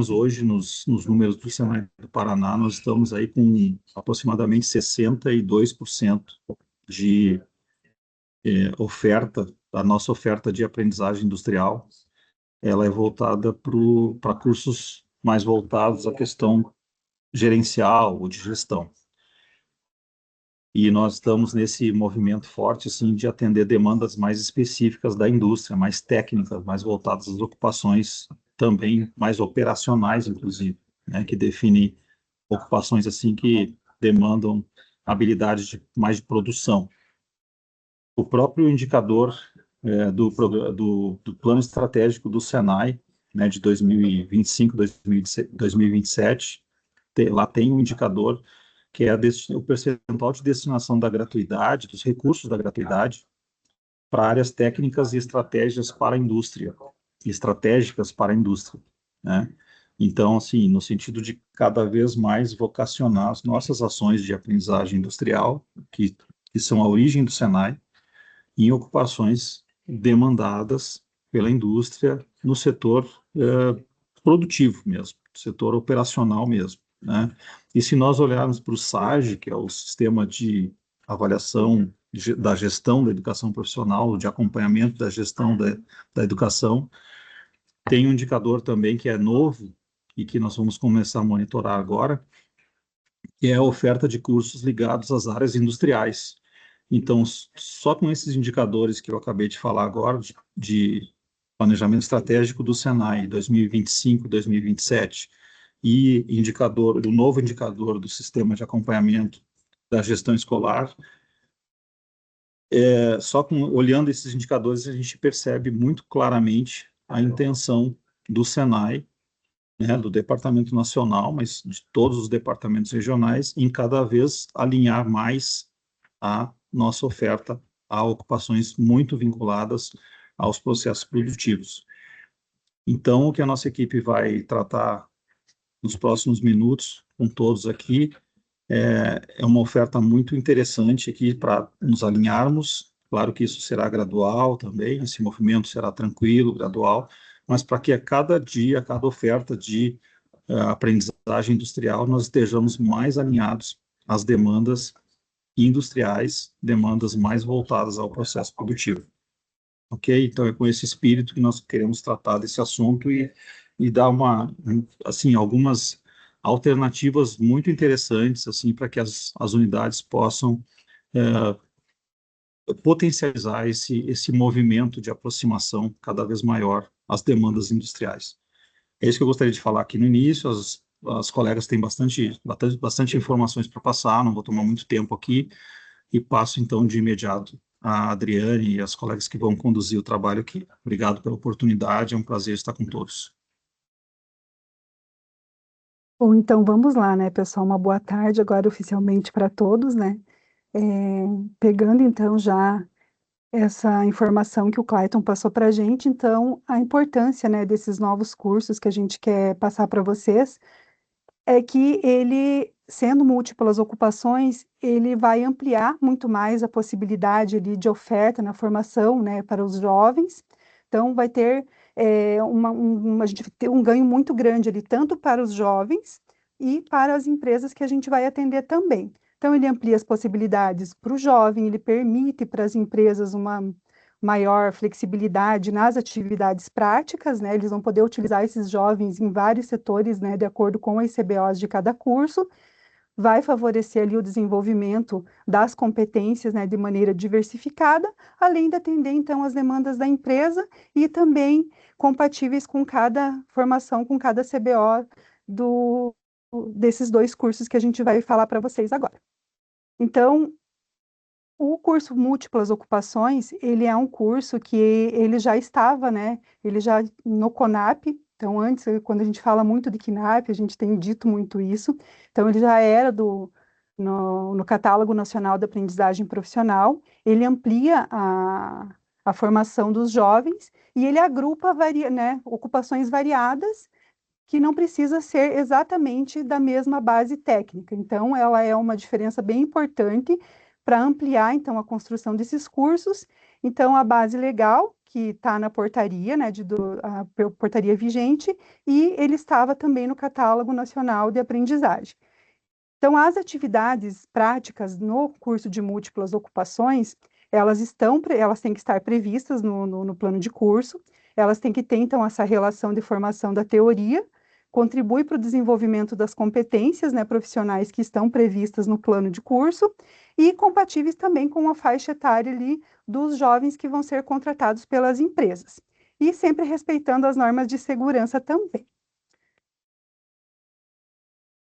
hoje nos números do Senai do Paraná, nós estamos aí com aproximadamente 62% de oferta, a nossa oferta de aprendizagem industrial, ela é voltada para cursos mais voltados à questão gerencial ou de gestão. E nós estamos nesse movimento forte, assim, de atender demandas mais específicas da indústria, mais técnicas, mais voltadas às ocupações também mais operacionais, inclusive, né, que definem ocupações, assim, que demandam habilidades mais de produção. O próprio indicador do plano estratégico do Senai, né, de 2025, 2027, lá tem um indicador que é o percentual de destinação da gratuidade, dos recursos da gratuidade, para áreas técnicas e estratégias para a indústria, estratégicas para a indústria, né? Então, assim, no sentido de cada vez mais vocacionar as nossas ações de aprendizagem industrial, que são a origem do Senai, em ocupações demandadas pela indústria no setor produtivo mesmo, setor operacional mesmo, né? E se nós olharmos para o SAGE, que é o Sistema de Avaliação da Gestão da Educação Profissional, de acompanhamento da gestão da educação, tem um indicador também que é novo e que nós vamos começar a monitorar agora, que é a oferta de cursos ligados às áreas industriais. Então, só com esses indicadores que eu acabei de falar agora, de planejamento estratégico do Senai 2025, 2027, e o novo indicador do sistema de acompanhamento da gestão escolar, olhando esses indicadores, a gente percebe muito claramente a intenção do Senai, né, do Departamento Nacional, mas de todos os departamentos regionais, em cada vez alinhar mais a nossa oferta a ocupações muito vinculadas aos processos produtivos. Então, o que a nossa equipe vai tratar nos próximos minutos com todos aqui é uma oferta muito interessante aqui para nos alinharmos. Claro que isso será gradual também, esse movimento será tranquilo, gradual, mas para que a cada dia, a cada oferta de aprendizagem industrial, nós estejamos mais alinhados às demandas industriais, demandas mais voltadas ao processo produtivo. Ok? Então é com esse espírito que nós queremos tratar desse assunto e dar assim, algumas alternativas muito interessantes, assim, para que as unidades possam potencializar esse movimento de aproximação cada vez maior às demandas industriais. É isso que eu gostaria de falar aqui no início. As colegas têm bastante informações para passar, não vou tomar muito tempo aqui, e passo então de imediato a Adriane e as colegas que vão conduzir o trabalho aqui. Obrigado pela oportunidade, é um prazer estar com todos. Bom, então vamos lá, né, pessoal? Uma boa tarde agora oficialmente para todos, né? Pegando então já essa informação que o Clayton passou para a gente, então a importância, né, desses novos cursos que a gente quer passar para vocês é que ele, sendo múltiplas ocupações, ele vai ampliar muito mais a possibilidade ali de oferta na formação, né, para os jovens. Então, vai ter a gente vai ter um ganho muito grande ali, tanto para os jovens e para as empresas que a gente vai atender também. Então, ele amplia as possibilidades para o jovem, ele permite para as empresas uma maior flexibilidade nas atividades práticas, né? Eles vão poder utilizar esses jovens em vários setores, né, de acordo com as CBOs de cada curso, vai favorecer ali o desenvolvimento das competências, né, de maneira diversificada, além de atender, então, as demandas da empresa e também compatíveis com cada formação, com cada CBO desses dois cursos que a gente vai falar para vocês agora. Então, o curso Múltiplas Ocupações, ele é um curso que ele já estava, né, ele já no CONAP, então antes, quando a gente fala muito de KNAP, a gente tem dito muito isso, então ele já era no Catálogo Nacional da Aprendizagem Profissional, ele amplia a formação dos jovens e ele agrupa né, ocupações variadas que não precisa ser exatamente da mesma base técnica. Então, ela é uma diferença bem importante para ampliar, então, a construção desses cursos. Então, a base legal, que está na portaria, né, a portaria vigente, e ele estava também no Catálogo Nacional de Aprendizagem. Então, as atividades práticas no curso de múltiplas ocupações, elas têm que estar previstas no plano de curso, elas têm que ter, então, essa relação de formação da teoria, contribui para o desenvolvimento das competências, né, profissionais que estão previstas no plano de curso, e compatíveis também com a faixa etária ali dos jovens que vão ser contratados pelas empresas. E sempre respeitando as normas de segurança também.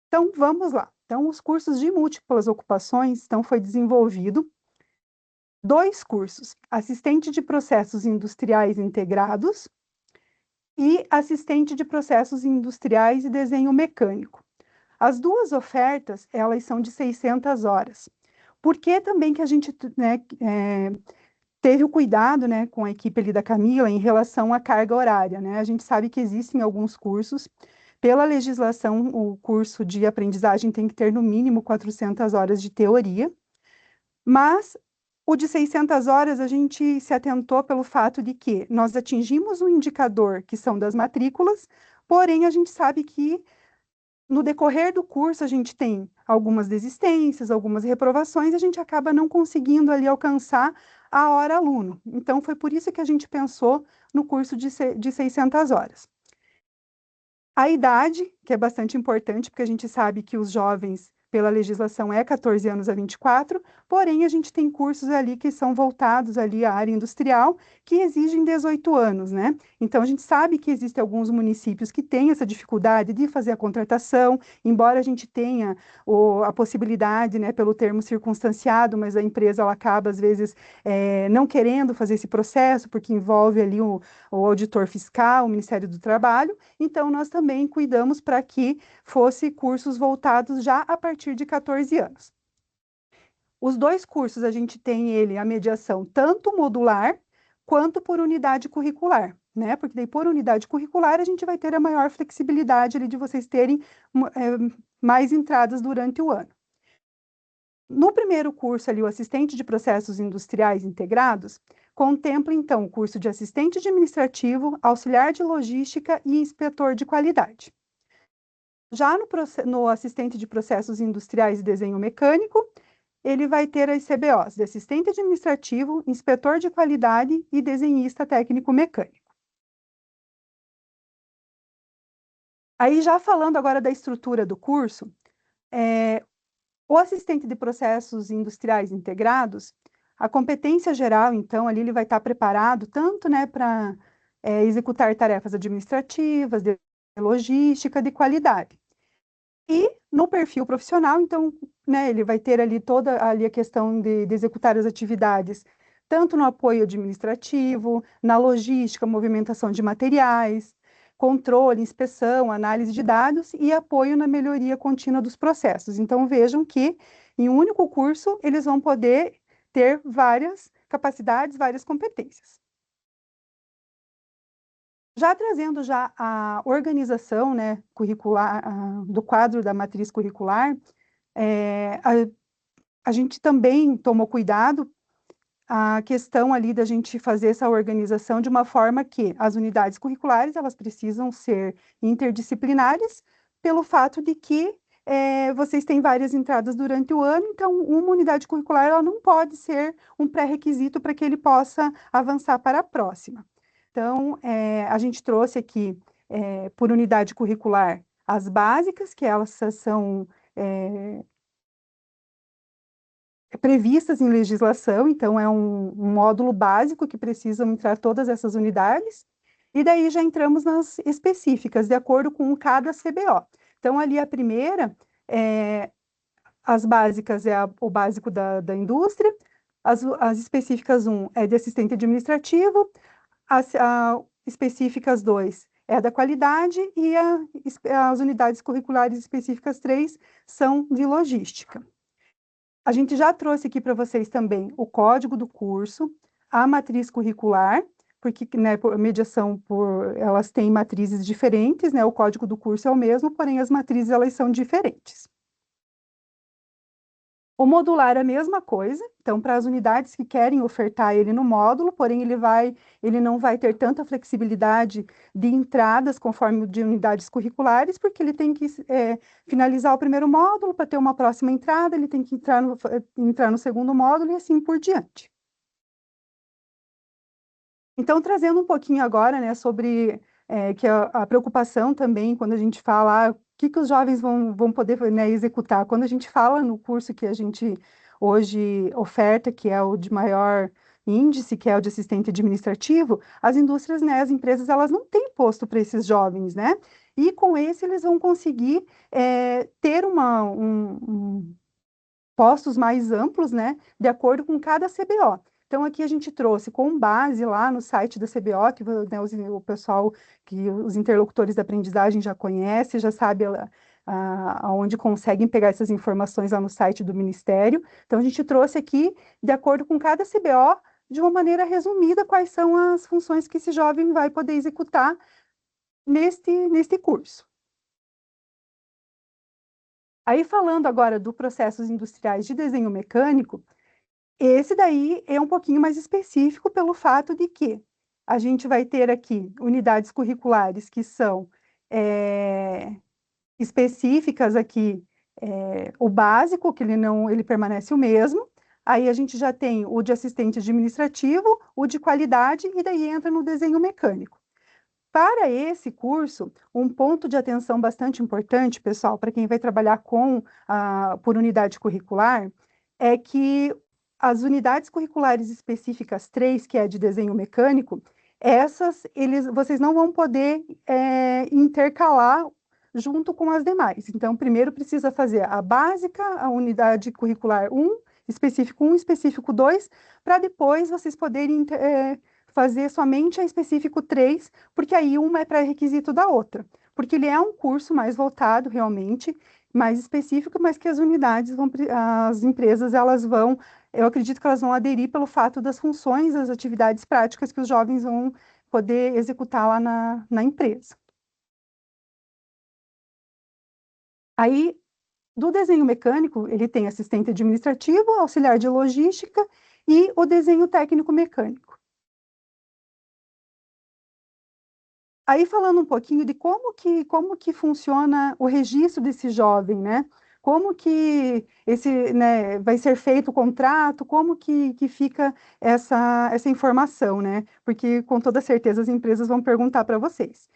Então, vamos lá. Então, os cursos de múltiplas ocupações, então, foi desenvolvido 2 cursos, assistente de processos industriais integrados e assistente de processos industriais e desenho mecânico. As 2 ofertas, elas são de 600 horas. Por que também que a gente, né, teve o cuidado, né, com a equipe ali da Camila em relação à carga horária, né? A gente sabe que existem alguns cursos, pela legislação, o curso de aprendizagem tem que ter no mínimo 400 horas de teoria, mas o de 600 horas a gente se atentou pelo fato de que nós atingimos um indicador que são das matrículas, porém a gente sabe que no decorrer do curso a gente tem algumas desistências, algumas reprovações, e a gente acaba não conseguindo ali alcançar a hora aluno. Então foi por isso que a gente pensou no curso de 600 horas. A idade, que é bastante importante, porque a gente sabe que os jovens, pela legislação, é 14 anos a 24, porém a gente tem cursos ali que são voltados ali à área industrial, que exigem 18 anos, né? Então a gente sabe que existem alguns municípios que têm essa dificuldade de fazer a contratação, embora a gente tenha a possibilidade, né, pelo termo circunstanciado, mas a empresa ela acaba, às vezes, não querendo fazer esse processo, porque envolve ali o auditor fiscal, o Ministério do Trabalho. Então, nós também cuidamos para que fosse cursos voltados já a partir de 14 anos. Os 2 cursos, a gente tem a mediação tanto modular quanto por unidade curricular, né? Porque daí por unidade curricular a gente vai ter a maior flexibilidade ali de vocês terem mais entradas durante o ano. No primeiro curso ali, o assistente de processos industriais integrados, contempla, então, o curso de assistente administrativo, auxiliar de logística e inspetor de qualidade. Já no assistente de processos industriais e desenho mecânico, ele vai ter as CBOs de assistente administrativo, inspetor de qualidade e desenhista técnico-mecânico. Aí, já falando agora da estrutura do curso, o assistente de processos industriais integrados, a competência geral, então, ali ele vai estar preparado tanto, né, para executar tarefas administrativas, de logística, de qualidade. E no perfil profissional, então, né, ele vai ter ali toda ali a questão de executar as atividades, tanto no apoio administrativo, na logística, movimentação de materiais, controle, inspeção, análise de dados e apoio na melhoria contínua dos processos. Então, vejam que em um único curso eles vão poder ter várias capacidades, várias competências. Já trazendo já a organização, né, curricular, do quadro da matriz curricular, a gente também tomou cuidado a questão ali da gente fazer essa organização de uma forma que as unidades curriculares, elas precisam ser interdisciplinares, pelo fato de que vocês têm várias entradas durante o ano, então uma unidade curricular ela não pode ser um pré-requisito para que ele possa avançar para a próxima. Então, a gente trouxe aqui, por unidade curricular, as básicas, que elas são previstas em legislação, então é um módulo básico que precisam entrar todas essas unidades, e daí já entramos nas específicas, de acordo com cada CBO. Então, ali a primeira, as básicas o básico da indústria, as específicas 1 é de assistente administrativo, as específicas 2 é da qualidade e as unidades curriculares específicas 3 são de logística. A gente já trouxe aqui para vocês também o código do curso, a matriz curricular, porque, né, elas têm matrizes diferentes, né, o código do curso é o mesmo, porém as matrizes elas são diferentes. O modular é a mesma coisa, então para as unidades que querem ofertar ele no módulo, porém ele não vai ter tanta flexibilidade de entradas conforme o de unidades curriculares, porque ele tem que finalizar o primeiro módulo para ter uma próxima entrada, ele tem que entrar no segundo módulo e assim por diante. Então, trazendo um pouquinho agora, né, sobre que a preocupação também, quando a gente fala o que os jovens vão poder, né, executar. Quando a gente fala no curso que a gente hoje oferta, que é o de maior índice, que é o de assistente administrativo, as indústrias, né, as empresas, elas não têm posto para esses jovens, né? E com esse eles vão conseguir ter postos mais amplos, né, de acordo com cada CBO. Então, aqui a gente trouxe com base lá no site da CBO, que né, o pessoal, que os interlocutores da aprendizagem já conhece, já sabe aonde conseguem pegar essas informações lá no site do Ministério. Então, a gente trouxe aqui, de acordo com cada CBO, de uma maneira resumida, quais são as funções que esse jovem vai poder executar neste curso. Aí, falando agora do processos industriais de desenho mecânico, esse daí é um pouquinho mais específico pelo fato de que a gente vai ter aqui unidades curriculares que são específicas aqui, o básico, que ele permanece o mesmo. Aí a gente já tem o de assistente administrativo, o de qualidade, e daí entra no desenho mecânico. Para esse curso, um ponto de atenção bastante importante, pessoal, para quem vai trabalhar por unidade curricular, é que as unidades curriculares específicas 3, que é de desenho mecânico, vocês não vão poder intercalar junto com as demais. Então, primeiro precisa fazer a básica, a unidade curricular 1, específico 2, para depois vocês poderem fazer somente a específico 3, porque aí uma é pré-requisito da outra. Porque ele é um curso mais voltado, realmente, mais específico, mas que as unidades, as empresas, eu acredito que elas vão aderir pelo fato das funções, das atividades práticas que os jovens vão poder executar lá na empresa. Aí, do desenho mecânico, ele tem assistente administrativo, auxiliar de logística e o desenho técnico mecânico. Aí falando um pouquinho de como que funciona o registro desse jovem, né? Como que né, vai ser feito o contrato, como que fica essa informação, né? Porque com toda certeza as empresas vão perguntar para vocês.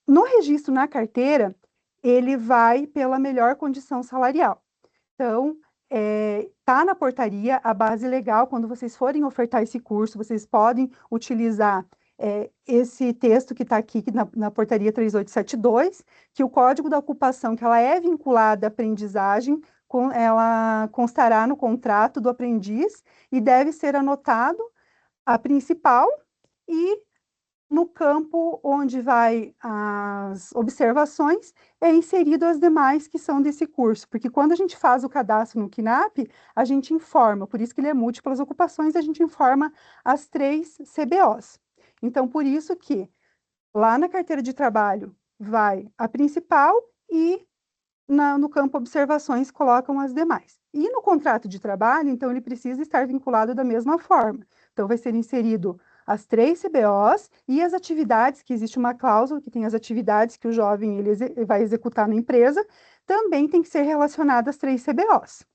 No registro na carteira, ele vai pela melhor condição salarial. Então, tá na portaria a base legal, quando vocês forem ofertar esse curso, vocês podem utilizar esse texto que está aqui na portaria 3872, que o código da ocupação, que ela é vinculada à aprendizagem, ela constará no contrato do aprendiz e deve ser anotado a principal e no campo onde vai as observações, é inserido as demais que são desse curso, porque quando a gente faz o cadastro no KNAP, a gente informa, por isso que ele é múltiplas ocupações, a gente informa as 3 CBOs. Então, por isso que lá na carteira de trabalho vai a principal e no campo observações colocam as demais. E no contrato de trabalho, então, ele precisa estar vinculado da mesma forma. Então, vai ser inserido as 3 CBOs e as atividades, que existe uma cláusula que tem as atividades que o jovem vai executar na empresa, também tem que ser relacionadas às 3 CBOs.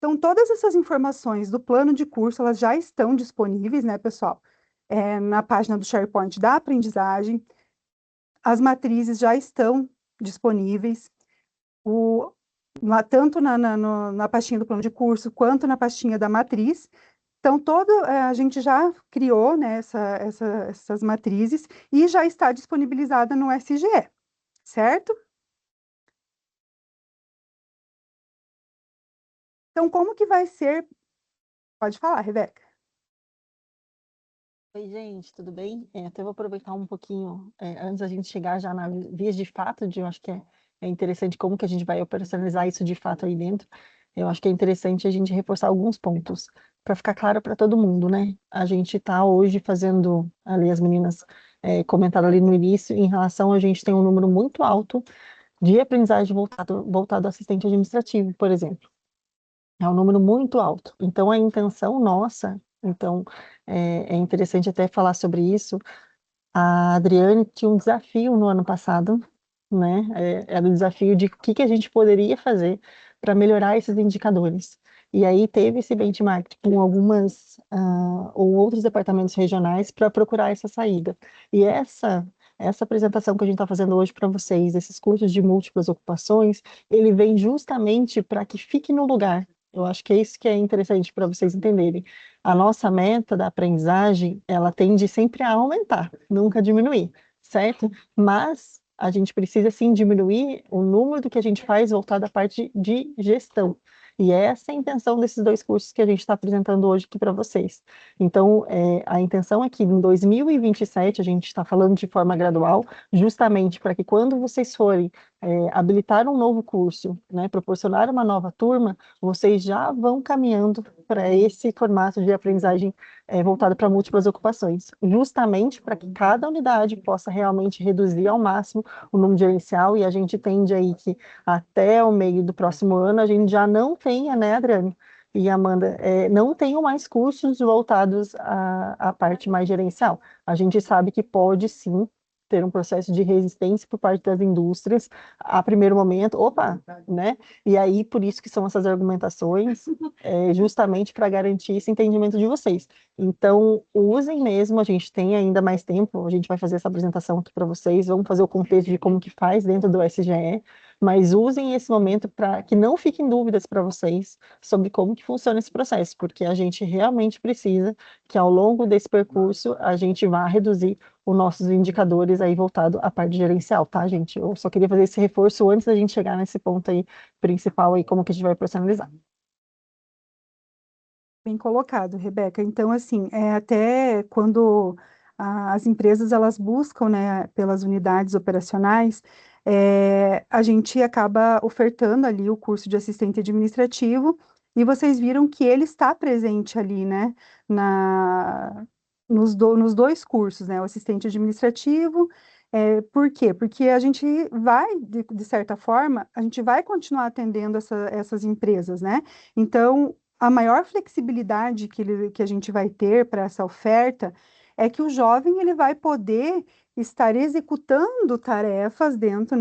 Então, todas essas informações do plano de curso, elas já estão disponíveis, né, pessoal? Na página do SharePoint da aprendizagem. As matrizes já estão disponíveis, tanto na pastinha do plano de curso, quanto na pastinha da matriz. Então, a gente já criou, né, essas matrizes e já está disponibilizada no SGE, certo? Então, como que vai ser? Pode falar, Rebeca. Oi, gente, tudo bem? Até vou aproveitar um pouquinho, antes da gente chegar já na vias de fato, eu acho que é interessante como que a gente vai operacionalizar isso de fato aí dentro. Eu acho que é interessante a gente reforçar alguns pontos, para ficar claro para todo mundo, né? A gente está hoje fazendo, ali as meninas comentaram ali no início, em relação a gente tem um número muito alto de aprendizagem voltado ao assistente administrativo, por exemplo. É um número muito alto. Então, a intenção nossa, então, é interessante até falar sobre isso. A Adriane tinha um desafio no ano passado, né? Era o desafio de o que a gente poderia fazer para melhorar esses indicadores. E aí teve esse benchmark com algumas ou outros departamentos regionais para procurar essa saída. E essa apresentação que a gente está fazendo hoje para vocês, esses cursos de múltiplas ocupações, ele vem justamente para que fique no lugar. Eu acho que é isso que é interessante para vocês entenderem. A nossa meta da aprendizagem, ela tende sempre a aumentar, nunca diminuir, certo? Mas a gente precisa sim diminuir o número do que a gente faz voltado à parte de gestão. E essa é a intenção desses dois cursos que a gente está apresentando hoje aqui para vocês. Então, a intenção é que em 2027 a gente está falando de forma gradual, justamente para que quando vocês forem habilitar um novo curso, né, proporcionar uma nova turma, vocês já vão caminhando para esse formato de aprendizagem voltado para múltiplas ocupações, justamente para que cada unidade possa realmente reduzir ao máximo o número gerencial, e a gente tende aí que até o meio do próximo ano a gente já não tenha, né, Adriane e Amanda, não tenham mais cursos voltados à parte mais gerencial. A gente sabe que pode sim ter um processo de resistência por parte das indústrias a primeiro momento, opa, né? E aí, por isso que são essas argumentações, justamente para garantir esse entendimento de vocês. Então, usem mesmo, a gente tem ainda mais tempo, a gente vai fazer essa apresentação aqui para vocês, vamos fazer o contexto de como que faz dentro do SGE, mas usem esse momento para que não fiquem dúvidas para vocês sobre como que funciona esse processo, porque a gente realmente precisa que ao longo desse percurso a gente vá reduzir os nossos indicadores aí voltado à parte gerencial, tá, gente? Eu só queria fazer esse reforço antes da gente chegar nesse ponto aí principal aí, como que a gente vai personalizar. Bem colocado, Rebeca. Então, assim, até quando as empresas elas buscam, né, pelas unidades operacionais, a gente acaba ofertando ali o curso de assistente administrativo, e vocês viram que ele está presente ali, né, nos dois cursos, né, o assistente administrativo. Por quê? Porque a gente vai, de certa forma, a gente vai continuar atendendo essas empresas, né? Então, a maior flexibilidade que a gente vai ter para essa oferta é que o jovem ele vai poder estar executando tarefas dentro,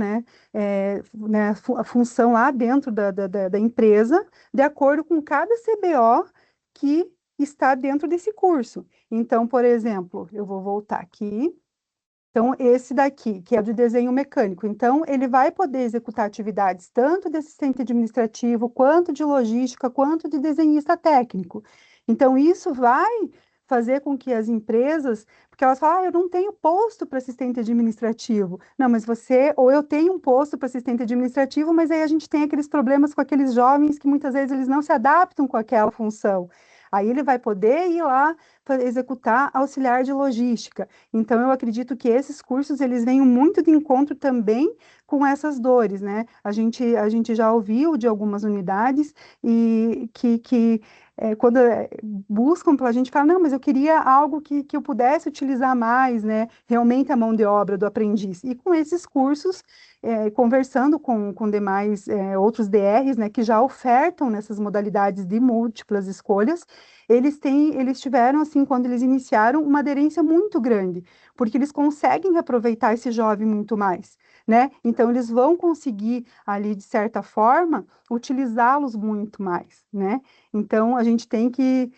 a função lá dentro da empresa, de acordo com cada CBO que está dentro desse curso. Então, por exemplo, eu vou voltar aqui. Então, esse daqui, que é de desenho mecânico. Então, ele vai poder executar atividades tanto de assistente administrativo, quanto de logística, quanto de desenhista técnico. Então, isso vai fazer com que as empresas, porque elas falam, eu não tenho posto para assistente administrativo. Não, mas ou eu tenho um posto para assistente administrativo, mas aí a gente tem aqueles problemas com aqueles jovens que muitas vezes eles não se adaptam com aquela função. Aí ele vai poder ir lá para executar auxiliar de logística. Então, eu acredito que esses cursos, eles vêm muito de encontro também com essas dores, né? A gente já ouviu de algumas unidades e quando buscam para a gente, fala, não, mas eu queria algo que eu pudesse utilizar mais, né? Realmente a mão de obra do aprendiz. E com esses cursos, conversando com demais outros DRs, né, que já ofertam nessas modalidades de múltiplas escolhas, eles tiveram, assim, quando eles iniciaram, uma aderência muito grande, porque eles conseguem aproveitar esse jovem muito mais, né? Então, eles vão conseguir, ali, de certa forma, utilizá-los muito mais, né? Então, a gente tem que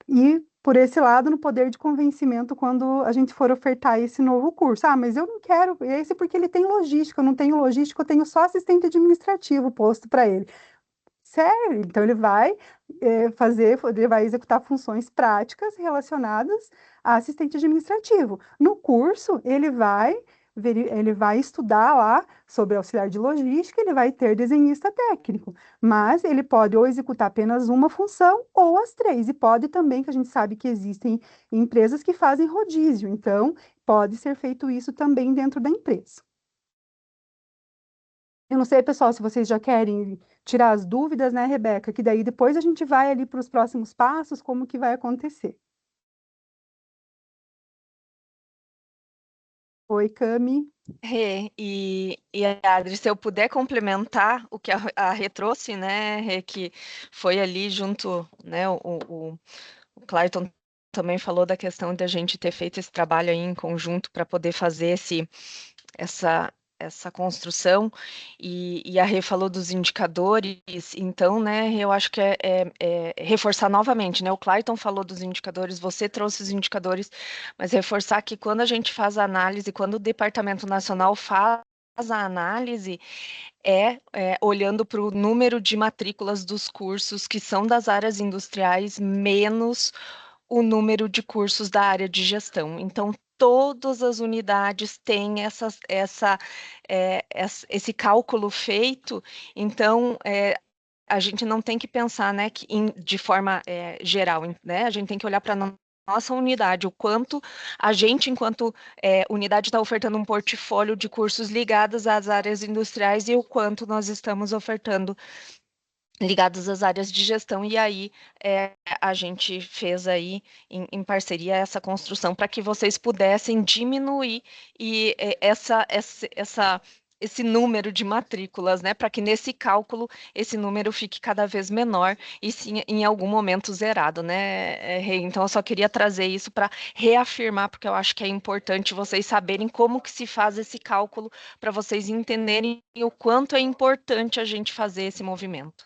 ir por esse lado no poder de convencimento quando a gente for ofertar esse novo curso. Ah, mas eu não quero esse porque ele tem logística, eu não tenho logística, eu tenho só assistente administrativo posto para ele. Sério? Então ele vai ele vai executar funções práticas relacionadas a assistente administrativo. No curso, ele vai estudar lá sobre auxiliar de logística, ele vai ter desenhista técnico, mas ele pode ou executar apenas uma função ou as três, e pode também, que a gente sabe que existem empresas que fazem rodízio, então pode ser feito isso também dentro da empresa. Eu não sei, pessoal, se vocês já querem tirar as dúvidas, né, Rebeca? Que daí depois a gente vai ali para os próximos passos, como que vai acontecer. Oi, Cami. Rê, e Adri, se eu puder complementar o que a Rê trouxe, né, Rê, que foi ali junto, né, o Clayton também falou da questão de a gente ter feito esse trabalho aí em conjunto para poder fazer essa, essa construção, e a Rê falou dos indicadores, então, né, eu acho que é reforçar novamente, né, o Clayton falou dos indicadores, você trouxe os indicadores, mas reforçar que quando a gente faz a análise, quando o Departamento Nacional faz a análise, olhando para o número de matrículas dos cursos que são das áreas industriais, menos o número de cursos da área de gestão. Então, todas as unidades têm esse cálculo feito, então, a gente não tem que pensar, né, de forma geral, né, a gente tem que olhar para nossa unidade, o quanto a gente, enquanto unidade, está ofertando um portfólio de cursos ligados às áreas industriais e o quanto nós estamos ofertando ligados às áreas de gestão, e aí a gente fez aí em parceria essa construção para que vocês pudessem diminuir esse número de matrículas, né? Para que nesse cálculo esse número fique cada vez menor e sim, em algum momento zerado, né, Rê? Então eu só queria trazer isso para reafirmar, porque eu acho que é importante vocês saberem como que se faz esse cálculo, para vocês entenderem o quanto é importante a gente fazer esse movimento.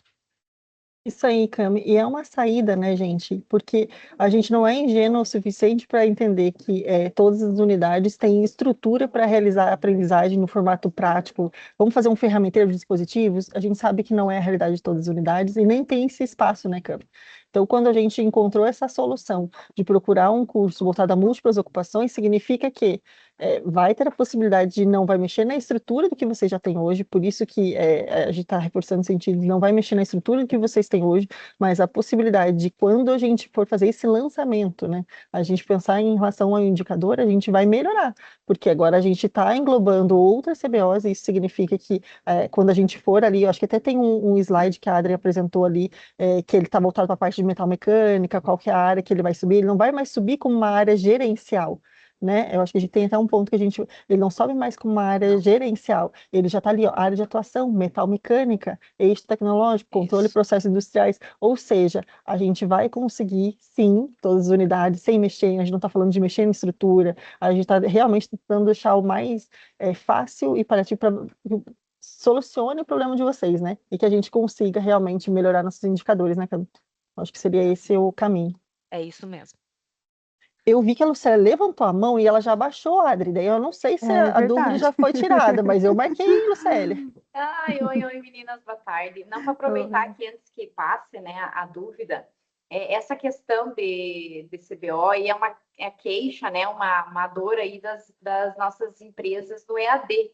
Isso aí, Cami. E é uma saída, né, gente? Porque a gente não é ingênuo o suficiente para entender que todas as unidades têm estrutura para realizar a aprendizagem no formato prático. Vamos fazer um ferramenteiro de dispositivos? A gente sabe que não é a realidade de todas as unidades e nem tem esse espaço, né, Cami? Então, quando a gente encontrou essa solução de procurar um curso voltado a múltiplas ocupações, significa que vai ter a possibilidade de não vai mexer na estrutura do que você já tem hoje, por isso que a gente está reforçando o sentido de não vai mexer na estrutura do que vocês têm hoje, mas a possibilidade de quando a gente for fazer esse lançamento, né, a gente pensar em relação ao indicador, a gente vai melhorar, porque agora a gente está englobando outras CBOs, e isso significa que quando a gente for ali, eu acho que até tem um slide que a Adri apresentou ali, que ele está voltado para a parte de metal mecânica, qual que é a área que ele vai subir, ele não vai mais subir como uma área gerencial, né? Eu acho que a gente tem até um ponto que ele não sobe mais como uma área gerencial, ele já está ali, ó, área de atuação, metal mecânica, eixo tecnológico, controle de processos industriais, ou seja, a gente vai conseguir, sim, todas as unidades, sem mexer, a gente não está falando de mexer em estrutura, a gente está realmente tentando deixar o mais fácil e parativo para solucione o problema de vocês, né? E que a gente consiga realmente melhorar nossos indicadores, né, Cami? Acho que seria esse o caminho. É isso mesmo. Eu vi que a Lucélia levantou a mão e ela já baixou, Adri. Daí eu não sei se a dúvida Verdade. já foi tirada, mas eu marquei, Lucélia. Ai, oi, meninas, boa tarde. Não, para aproveitar aqui antes que passe, né, a dúvida, essa questão de CBO e é uma queixa, né, uma dor aí das nossas empresas do EAD.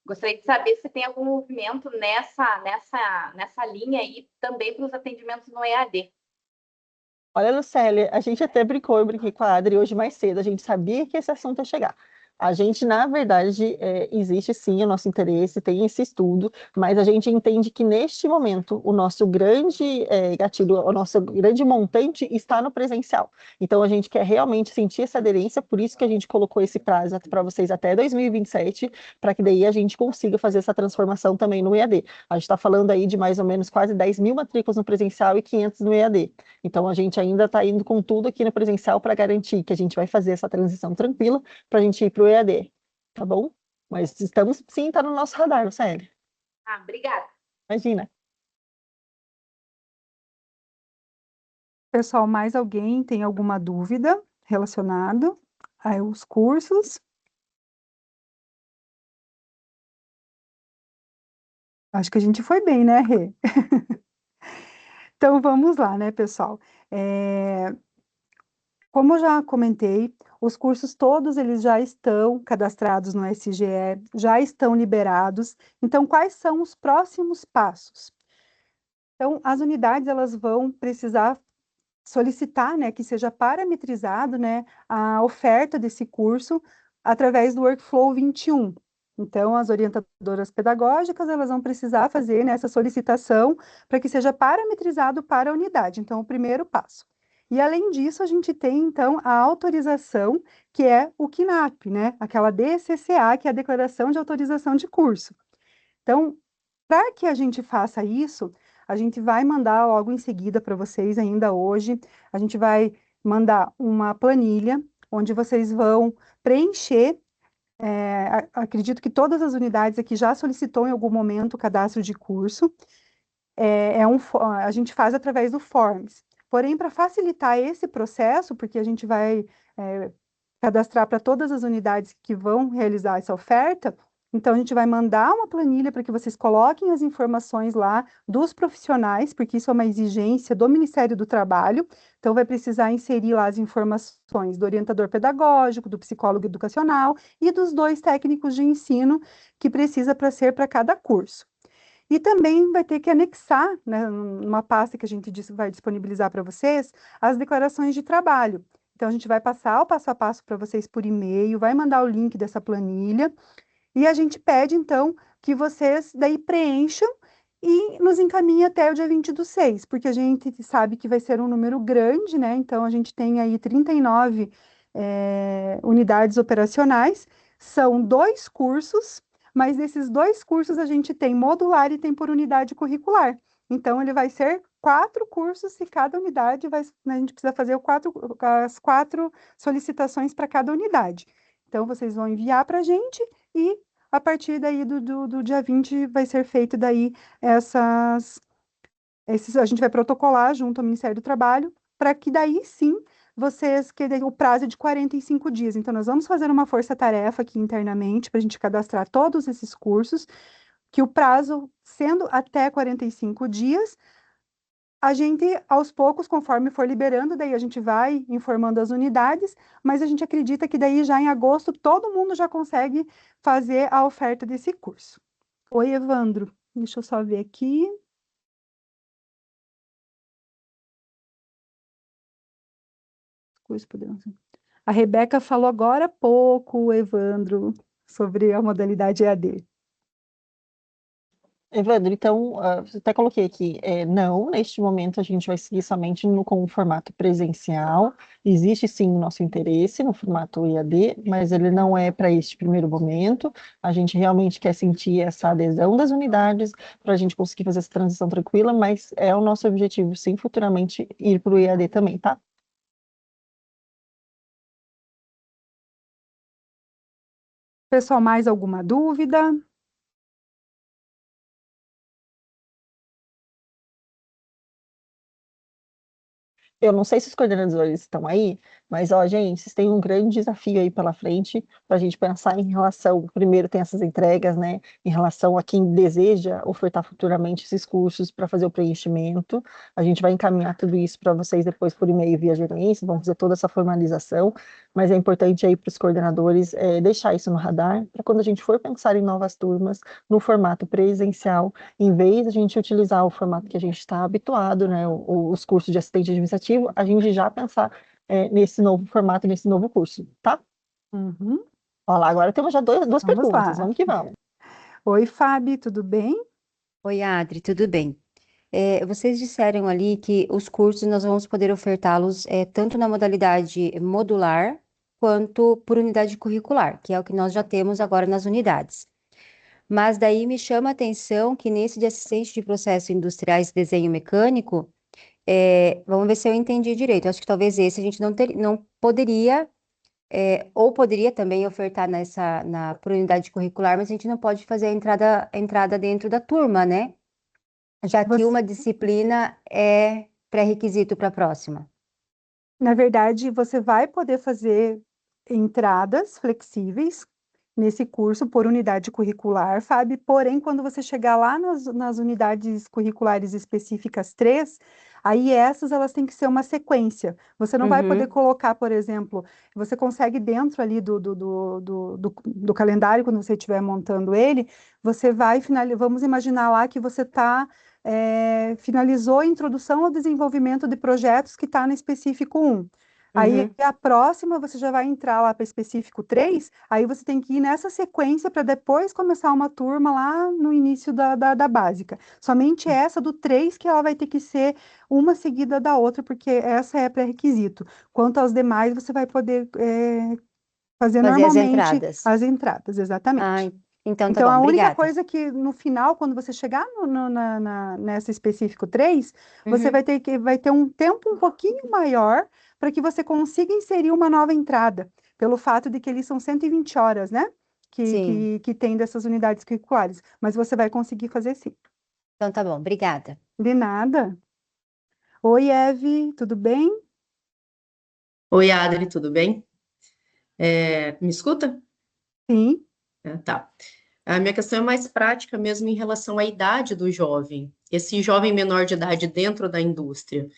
Gostaria de saber se tem algum movimento nessa linha aí também para os atendimentos no EAD. Olha, Lucélia, a gente até brincou, eu brinquei com a Adri hoje mais cedo, a gente sabia que esse assunto ia chegar. A gente, na verdade, existe sim o nosso interesse, tem esse estudo, mas a gente entende que neste momento o nosso grande gatilho, o nosso grande montante está no presencial. Então a gente quer realmente sentir essa aderência, por isso que a gente colocou esse prazo para vocês até 2027, para que daí a gente consiga fazer essa transformação também no EAD. A gente está falando aí de mais ou menos quase 10 mil matrículas no presencial e 500 no EAD. Então a gente ainda está indo com tudo aqui no presencial para garantir que a gente vai fazer essa transição tranquila para a gente ir para o EAD, tá bom? Mas estamos, sim, tá no nosso radar, Lucélia. Ah, obrigada. Imagina. Pessoal, mais alguém tem alguma dúvida relacionada aos cursos? Acho que a gente foi bem, né, Rê? Então, vamos lá, né, pessoal? Como eu já comentei, os cursos todos eles já estão cadastrados no SGE, já estão liberados. Então, quais são os próximos passos? Então, as unidades elas vão precisar solicitar, né, que seja parametrizado, né, a oferta desse curso através do Workflow 21. Então, as orientadoras pedagógicas elas vão precisar fazer, né, essa solicitação para que seja parametrizado para a unidade. Então, o primeiro passo. E, além disso, a gente tem, então, a autorização, que é o CNAP, né? Aquela DCCA, que é a Declaração de Autorização de Curso. Então, para que a gente faça isso, a gente vai mandar logo em seguida para vocês, ainda hoje, a gente vai mandar uma planilha, onde vocês vão preencher. Acredito que todas as unidades aqui já solicitou em algum momento o cadastro de curso. A gente faz através do Forms. Porém, para facilitar esse processo, porque a gente vai cadastrar para todas as unidades que vão realizar essa oferta, então a gente vai mandar uma planilha para que vocês coloquem as informações lá dos profissionais, porque isso é uma exigência do Ministério do Trabalho, então vai precisar inserir lá as informações do orientador pedagógico, do psicólogo educacional e dos 2 técnicos de ensino que precisa para ser para cada curso. E também vai ter que anexar, né, numa pasta que a gente vai disponibilizar para vocês, as declarações de trabalho. Então, a gente vai passar o passo a passo para vocês por e-mail, vai mandar o link dessa planilha, e a gente pede, então, que vocês daí preencham e nos encaminhem até o dia 20/6, porque a gente sabe que vai ser um número grande, né? Então, a gente tem aí 39 unidades operacionais, são 2 cursos, mas desses 2 cursos a gente tem modular e tem por unidade curricular. Então, ele vai ser 4 cursos e cada unidade vai, a gente precisa fazer as 4 solicitações para cada unidade. Então, vocês vão enviar para a gente e a partir daí do dia 20 vai ser feito daí a gente vai protocolar junto ao Ministério do Trabalho para que daí sim que o prazo é de 45 dias. Então, nós vamos fazer uma força-tarefa aqui internamente para a gente cadastrar todos esses cursos, que o prazo sendo até 45 dias, a gente, aos poucos, conforme for liberando, daí a gente vai informando as unidades, mas a gente acredita que daí já em agosto todo mundo já consegue fazer a oferta desse curso. Oi, Evandro, deixa eu só ver aqui. Curso poderão ser. A Rebeca falou agora há pouco, Evandro, sobre a modalidade EAD. Evandro, então, até coloquei aqui, não, neste momento a gente vai seguir somente com o formato presencial. Existe sim o nosso interesse no formato EAD, mas ele não é para este primeiro momento. A gente realmente quer sentir essa adesão das unidades para a gente conseguir fazer essa transição tranquila, mas é o nosso objetivo, sim, futuramente ir para o EAD também, tá? Pessoal, mais alguma dúvida? Eu não sei se os coordenadores estão aí, mas, ó, gente, vocês têm um grande desafio aí pela frente para a gente pensar em relação, primeiro tem essas entregas, né, em relação a quem deseja ofertar futuramente esses cursos para fazer o preenchimento. A gente vai encaminhar tudo isso para vocês depois por e-mail via gerência, vamos fazer toda essa formalização, mas é importante aí para os coordenadores deixar isso no radar, para quando a gente for pensar em novas turmas, no formato presencial, em vez de a gente utilizar o formato que a gente está habituado, né, os cursos de assistente administrativo, a gente já pensar nesse novo formato, nesse novo curso, tá? Uhum. Olha lá, agora temos já duas Vamos lá. perguntas, vamos que vamos. Oi, Fábio, tudo bem? Oi, Adri, tudo bem? Vocês disseram ali que os cursos nós vamos poder ofertá-los tanto na modalidade modular quanto por unidade curricular, que é o que nós já temos agora nas unidades. Mas daí me chama a atenção que nesse de assistente de processos industriais e desenho mecânico, vamos ver se eu entendi direito. Acho que talvez esse a gente não poderia, ou poderia também ofertar por unidade curricular, mas a gente não pode fazer a entrada dentro da turma, né? Já que uma disciplina é pré-requisito para a próxima. Na verdade, você vai poder fazer entradas flexíveis nesse curso por unidade curricular, Fábio, porém, quando você chegar lá nas unidades curriculares específicas 3, aí elas têm que ser uma sequência. Você não vai poder colocar, por exemplo, você consegue dentro ali do calendário, quando você estiver montando ele, você vai finalizar, vamos imaginar lá que você finalizou a introdução ao desenvolvimento de projetos que está no específico 1. Aí Uhum. a próxima você já vai entrar lá para específico 3, aí você tem que ir nessa sequência para depois começar uma turma lá no início da básica. Somente essa do 3 que ela vai ter que ser uma seguida da outra, porque essa é pré-requisito. Quanto aos demais, você vai poder fazer Fazer as normalmente entradas. as entradas, Ah, exatamente. então tá Então, bom, a única obrigada. coisa que no final, quando você chegar nessa específico 3, você Uhum. vai ter um tempo um pouquinho maior para que você consiga inserir uma nova entrada, pelo fato de que eles são 120 horas, né? Sim, Que tem dessas unidades curriculares. Mas você vai conseguir fazer sim. então tá bom, obrigada. De nada. Oi, Eve, tudo bem? Oi, Adri, tudo bem? Me escuta? Sim. Tá. A minha questão é mais prática mesmo em relação à idade do jovem, esse jovem menor de idade dentro da indústria.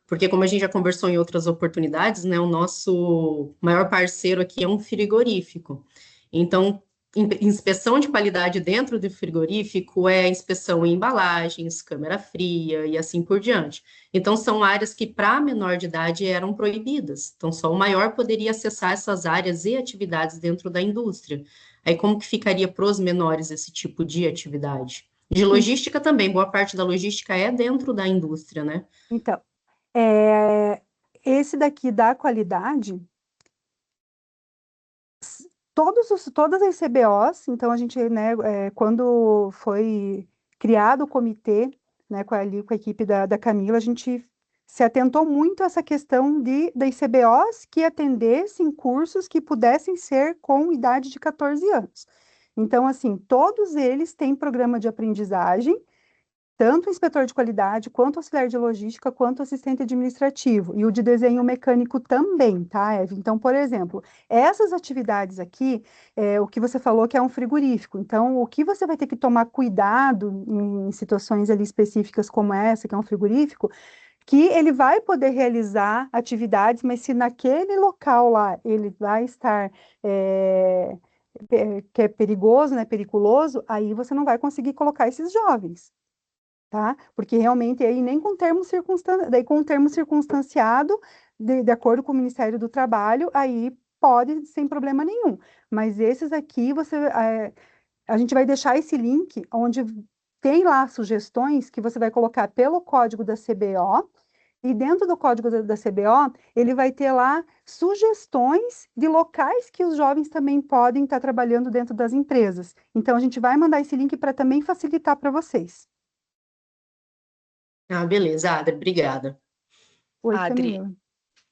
Porque, como a gente já conversou em outras oportunidades, né, o nosso maior parceiro aqui é um frigorífico. Então, inspeção de qualidade dentro do frigorífico é inspeção em embalagens, câmara fria e assim por diante. Então, são áreas que, para menor de idade, eram proibidas. Então, só o maior poderia acessar essas áreas e atividades dentro da indústria. Aí, como que ficaria para os menores esse tipo de atividade? De logística também, boa parte da logística é dentro da indústria, né? Então, esse daqui da qualidade. Todas as CBOs, então a gente, né, quando foi criado o comitê, né, com a equipe da Camila, a gente se atentou muito a essa questão das CBOs que atendessem cursos que pudessem ser com idade de 14 anos. Então, assim, todos eles têm programa de aprendizagem, tanto o inspetor de qualidade, quanto o auxiliar de logística, quanto o assistente administrativo, e o de desenho mecânico também, tá, Eve? Então, por exemplo, essas atividades aqui, o que você falou que é um frigorífico, então, o que você vai ter que tomar cuidado em situações ali específicas como essa, que é um frigorífico, que ele vai poder realizar atividades, mas se naquele local lá ele vai estar... que é perigoso, né, periculoso, aí você não vai conseguir colocar esses jovens, tá? Porque realmente aí nem com termo daí com termo circunstanciado, de acordo com o Ministério do Trabalho, aí pode sem problema nenhum. Mas esses aqui, a gente vai deixar esse link onde tem lá sugestões que você vai colocar pelo código da CBO, e dentro do código da CBO, ele vai ter lá sugestões de locais que os jovens também podem estar trabalhando dentro das empresas. Então, a gente vai mandar esse link para também facilitar para vocês. Ah, beleza, Adri, obrigada. Oi, Adri, Camila.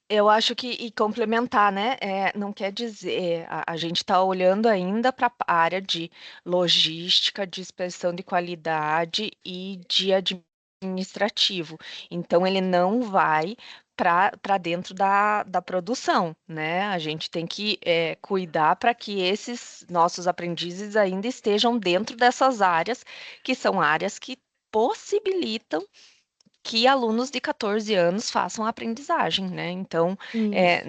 eu acho que, e complementar, né? Não quer dizer, a gente está olhando ainda para a área de logística, de inspeção de qualidade e de administrativo. Então, ele não vai para dentro da produção, né? A gente tem que cuidar para que esses nossos aprendizes ainda estejam dentro dessas áreas, que são áreas que possibilitam que alunos de 14 anos façam a aprendizagem, né? Então, Isso.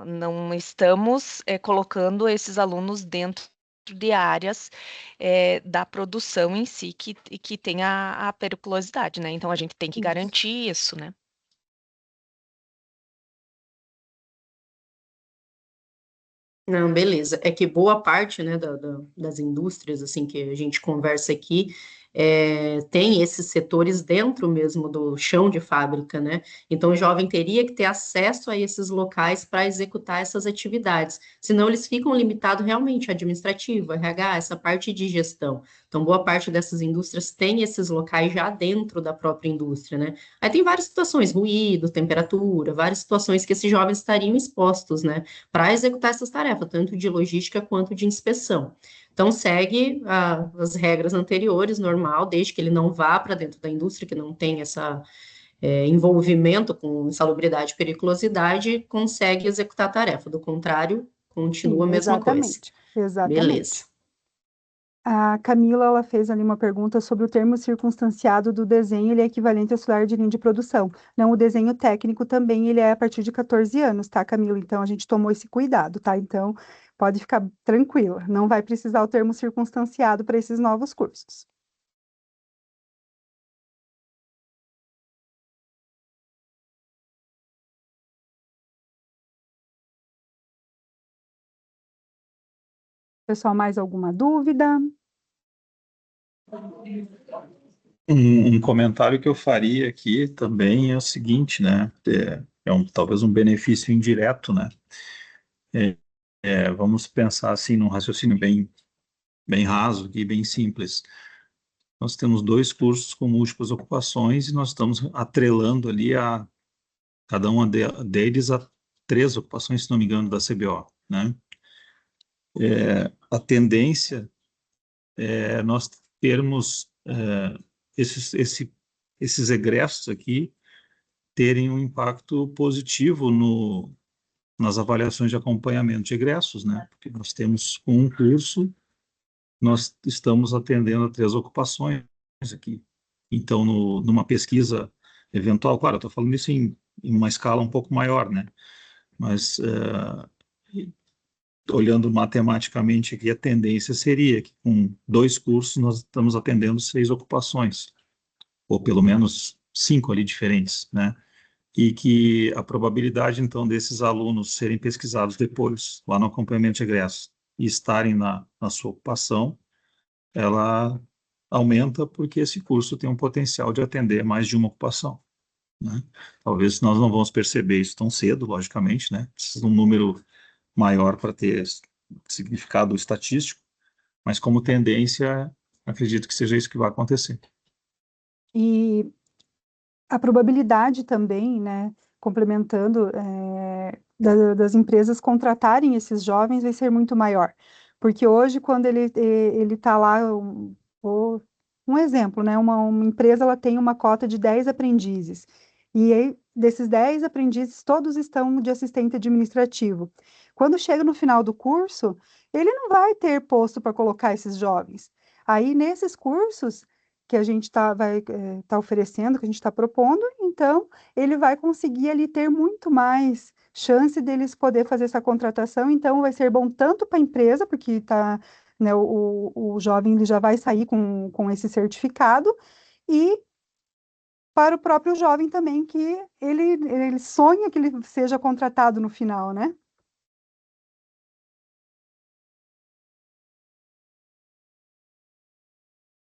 não estamos colocando esses alunos dentro de áreas da produção em si que tem a periculosidade, né? Então, a gente tem que Isso. garantir isso, né? Não, beleza. É que boa parte, né, das indústrias, assim, que a gente conversa aqui, tem esses setores dentro mesmo do chão de fábrica, né? Então, o jovem teria que ter acesso a esses locais para executar essas atividades. Senão, eles ficam limitados realmente a administrativo, RH, essa parte de gestão. Então, boa parte dessas indústrias tem esses locais já dentro da própria indústria, né? Aí tem várias situações, ruído, temperatura, várias situações que esses jovens estariam expostos, né? Para executar essas tarefas, tanto de logística quanto de inspeção. Então, segue as regras anteriores, normal, desde que ele não vá para dentro da indústria, que não tem esse envolvimento com insalubridade e periculosidade, consegue executar a tarefa. Do contrário, continua a Sim, mesma coisa. exatamente. Beleza. Exatamente. A Camila, ela fez ali uma pergunta sobre o termo circunstanciado do desenho, ele é equivalente ao auxiliar de linha de produção. Não, o desenho técnico também, ele é a partir de 14 anos, tá, Camila? Então, a gente tomou esse cuidado, tá? Então, pode ficar tranquila, não vai precisar o termo circunstanciado para esses novos cursos. Pessoal, mais alguma dúvida? Um comentário que eu faria aqui também é o seguinte, né? Talvez um benefício indireto, né? Vamos pensar assim num raciocínio bem raso e bem simples. Nós temos 2 cursos com múltiplas ocupações e nós estamos atrelando ali a cada uma deles a 3 ocupações, se não me engano, da CBO, né? A tendência é nós termos esses egressos aqui terem um impacto positivo nas avaliações de acompanhamento de egressos, né? Porque nós temos um curso, nós estamos atendendo a 3 ocupações aqui. Então, numa pesquisa eventual, claro, eu estou falando isso em uma escala um pouco maior, né? Mas, olhando matematicamente aqui, a tendência seria que com 2 cursos nós estamos atendendo 6 ocupações, ou pelo menos 5 ali diferentes, né? E que a probabilidade, então, desses alunos serem pesquisados depois, lá no acompanhamento de egresso, e estarem na sua ocupação, ela aumenta porque esse curso tem um potencial de atender mais de uma ocupação, né? Talvez nós não vamos perceber isso tão cedo, logicamente, né? Precisa de um número maior para ter significado estatístico, mas como tendência, acredito que seja isso que vai acontecer. E a probabilidade também, né, complementando, das empresas contratarem esses jovens vai ser muito maior. Porque hoje, quando ele está lá, um exemplo, né, uma empresa ela tem uma cota de 10 aprendizes. E aí, desses 10 aprendizes, todos estão de assistente administrativo. Quando chega no final do curso, ele não vai ter posto para colocar esses jovens. Aí, nesses cursos, que a gente vai tá oferecendo, que a gente está propondo, então ele vai conseguir ali ter muito mais chance deles poder fazer essa contratação, então vai ser bom tanto para a empresa, porque tá, né, o jovem ele já vai sair com esse certificado, e para o próprio jovem também, que ele sonha que ele seja contratado no final, né?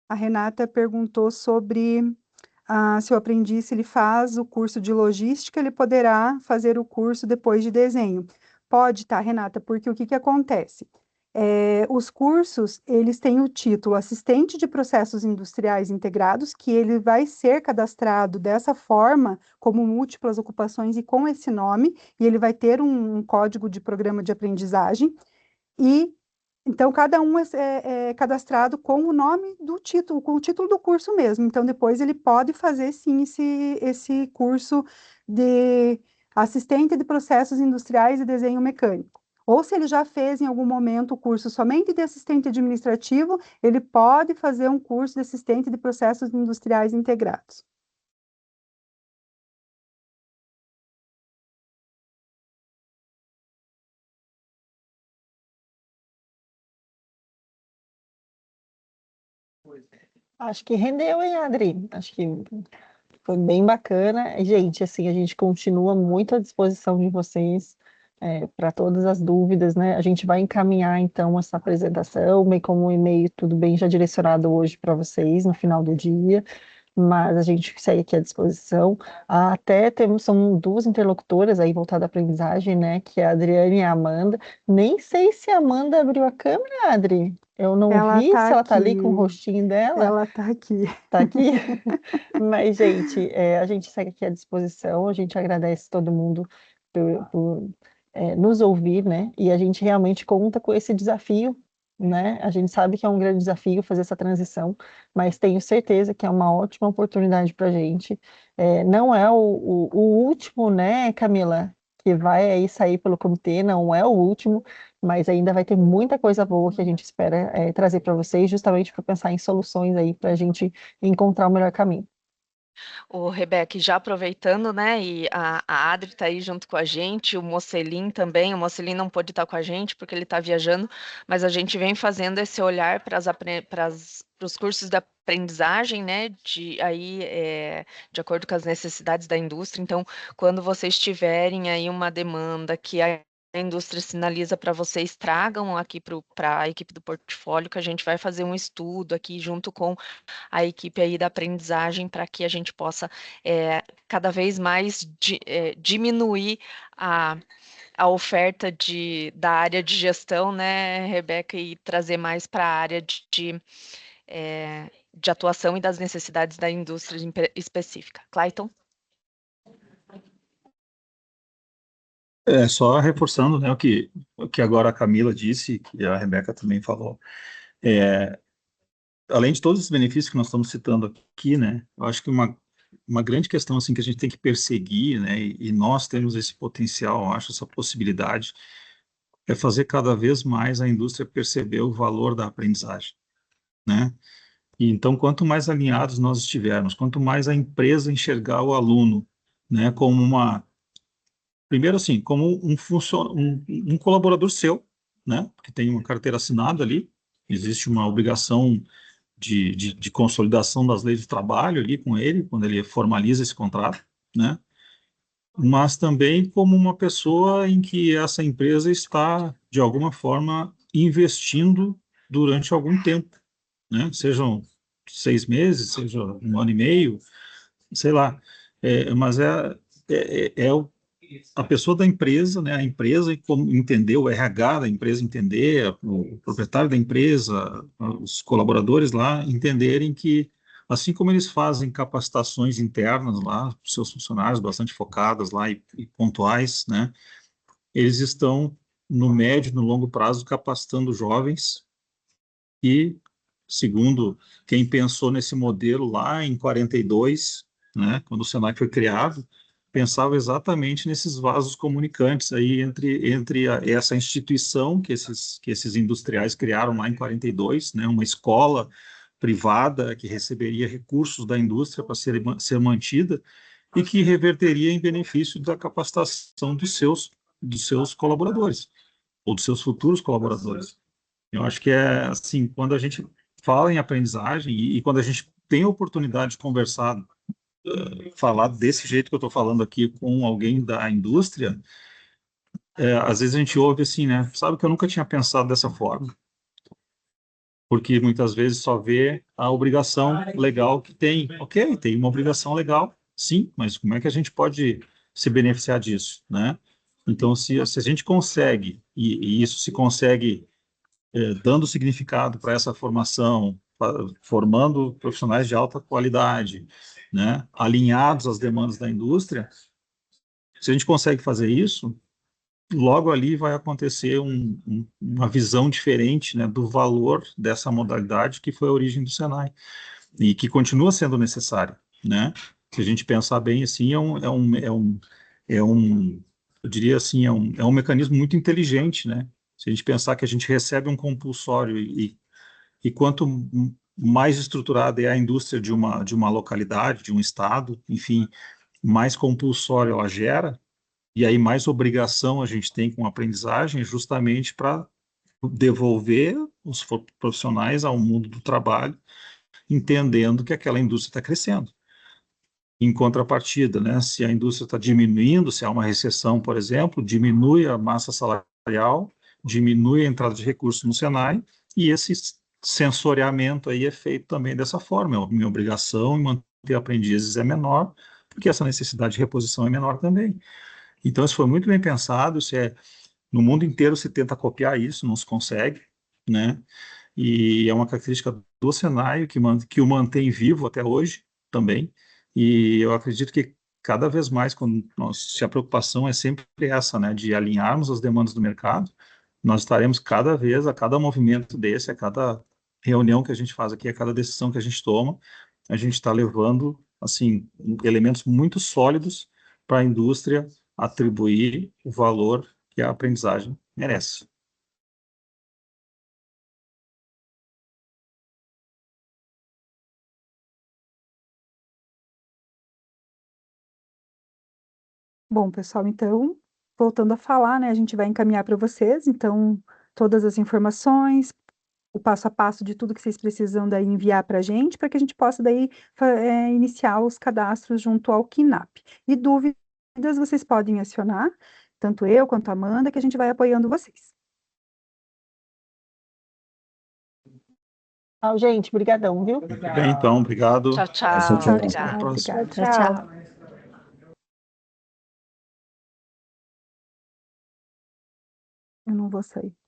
A Renata perguntou sobre se o aprendiz ele faz o curso de logística, ele poderá fazer o curso depois de desenho. Pode, tá, Renata, porque o que que acontece? Os cursos, eles têm o título Assistente de Processos Industriais Integrados, que ele vai ser cadastrado dessa forma, como múltiplas ocupações e com esse nome, e ele vai ter um código de programa de aprendizagem, e então, cada um é cadastrado com o nome do título, com o título do curso mesmo. Então, depois ele pode fazer, sim, esse curso de assistente de processos industriais e desenho mecânico. Ou se ele já fez em algum momento o curso somente de assistente administrativo, ele pode fazer um curso de assistente de processos industriais integrados. Acho que rendeu, hein, Adri? Acho que foi bem bacana. E, gente, assim, a gente continua muito à disposição de vocês para todas as dúvidas, né? A gente vai encaminhar, então, essa apresentação, bem como um e-mail, tudo bem já direcionado hoje para vocês, no final do dia, mas a gente segue aqui à disposição. Até são 2 interlocutoras aí voltadas à aprendizagem, né? Que é a Adriane e a Amanda. Nem sei se a Amanda abriu a câmera, Adri. Eu não Ela vi está se ela está ali com o aqui, rostinho dela. ela está aqui. Tá aqui? Mas, gente, a gente segue aqui à disposição, a gente agradece todo mundo por nos ouvir, né? E a gente realmente conta com esse desafio, né? A gente sabe que é um grande desafio fazer essa transição, mas tenho certeza que é uma ótima oportunidade para a gente. Não é o último, né, Camila, que vai aí sair pelo comitê, não é o último, mas ainda vai ter muita coisa boa que a gente espera trazer para vocês, justamente para pensar em soluções aí para a gente encontrar o melhor caminho. O Rebeca, já aproveitando, né, e a Adri está aí junto com a gente, o Mocelin também, o Mocelin não pôde estar com a gente porque ele está viajando, mas a gente vem fazendo esse olhar para os cursos de aprendizagem, né, de acordo com as necessidades da indústria. Então, quando vocês tiverem aí uma demanda que a indústria sinaliza para vocês, tragam aqui para a equipe do portfólio, que a gente vai fazer um estudo aqui junto com a equipe aí da aprendizagem, para que a gente possa cada vez mais diminuir a oferta da área de gestão, né, Rebeca, e trazer mais para a área de atuação e das necessidades da indústria específica. Clayton? Só reforçando, né, o que agora a Camila disse, que a Rebeca também falou. Além de todos os benefícios que nós estamos citando aqui, né, eu acho que uma grande questão assim que a gente tem que perseguir, né, e nós temos esse potencial, eu acho, essa possibilidade, é fazer cada vez mais a indústria perceber o valor da aprendizagem, né? E então, quanto mais alinhados nós estivermos, quanto mais a empresa enxergar o aluno, né, como primeiro assim, como um colaborador seu, né, que tem uma carteira assinada ali, existe uma obrigação de consolidação das leis do trabalho ali com ele, quando ele formaliza esse contrato, né, mas também como uma pessoa em que essa empresa está, de alguma forma, investindo durante algum tempo, né, sejam 6 meses, seja um ano e meio, sei lá, mas a pessoa da empresa, né, a empresa entender, o RH da empresa entender, o proprietário da empresa, os colaboradores lá entenderem que, assim como eles fazem capacitações internas lá, para os seus funcionários bastante focadas lá e pontuais, né, eles estão no médio e no longo prazo capacitando jovens e, segundo quem pensou nesse modelo lá em 42, né, quando o Senai foi criado, pensava exatamente nesses vasos comunicantes aí entre essa instituição que esses industriais criaram lá em 42, né, uma escola privada que receberia recursos da indústria para ser mantida e que reverteria em benefício da capacitação dos seus colaboradores ou dos seus futuros colaboradores. Eu acho que assim, quando a gente fala em aprendizagem e quando a gente tem a oportunidade de conversar, falar desse jeito que eu estou falando aqui com alguém da indústria, às vezes a gente ouve assim, né? Sabe que eu nunca tinha pensado dessa forma, porque muitas vezes só vê a obrigação legal que tem. Ok, tem uma obrigação legal, sim, mas como é que a gente pode se beneficiar disso, né? Então, se a gente consegue, e isso se consegue dando significado para essa formação, formando profissionais de alta qualidade, né, alinhados às demandas da indústria, se a gente consegue fazer isso, logo ali vai acontecer uma visão diferente, né, do valor dessa modalidade que foi a origem do Senai e que continua sendo necessária, né? Se a gente pensar bem assim, eu diria assim, é um mecanismo muito inteligente, né? Se a gente pensar que a gente recebe um compulsório e quanto mais estruturada é a indústria de uma localidade, de um estado, enfim, mais compulsório ela gera, e aí mais obrigação a gente tem com a aprendizagem, justamente para devolver os profissionais ao mundo do trabalho, entendendo que aquela indústria está crescendo. Em contrapartida, né, se a indústria está diminuindo, se há uma recessão, por exemplo, diminui a massa salarial, diminui a entrada de recursos no Senai, e esse sensoriamento aí é feito também dessa forma. A minha obrigação em manter aprendizes é menor, porque essa necessidade de reposição é menor também. Então, isso foi muito bem pensado, no mundo inteiro se tenta copiar isso, não se consegue, né? E é uma característica do Senai que o mantém vivo até hoje também. E eu acredito que cada vez mais, se a preocupação é sempre essa, né, de alinharmos as demandas do mercado, nós estaremos cada vez, a cada movimento desse, a cada reunião que a gente faz aqui, a cada decisão que a gente toma, a gente está levando, assim, elementos muito sólidos para a indústria atribuir o valor que a aprendizagem merece. Bom, pessoal, então, voltando a falar, né, a gente vai encaminhar para vocês, então, todas as informações, o passo a passo de tudo que vocês precisam daí enviar para que a gente possa daí iniciar os cadastros junto ao KINAP. E dúvidas vocês podem acionar tanto eu quanto a Amanda, que a gente vai apoiando vocês. Tchau, gente. Obrigadão, viu? Muito bem, então, obrigado. Tchau, tchau. Até a Obrigada. próxima. Obrigada. Tchau, Tchau. Eu não vou sair.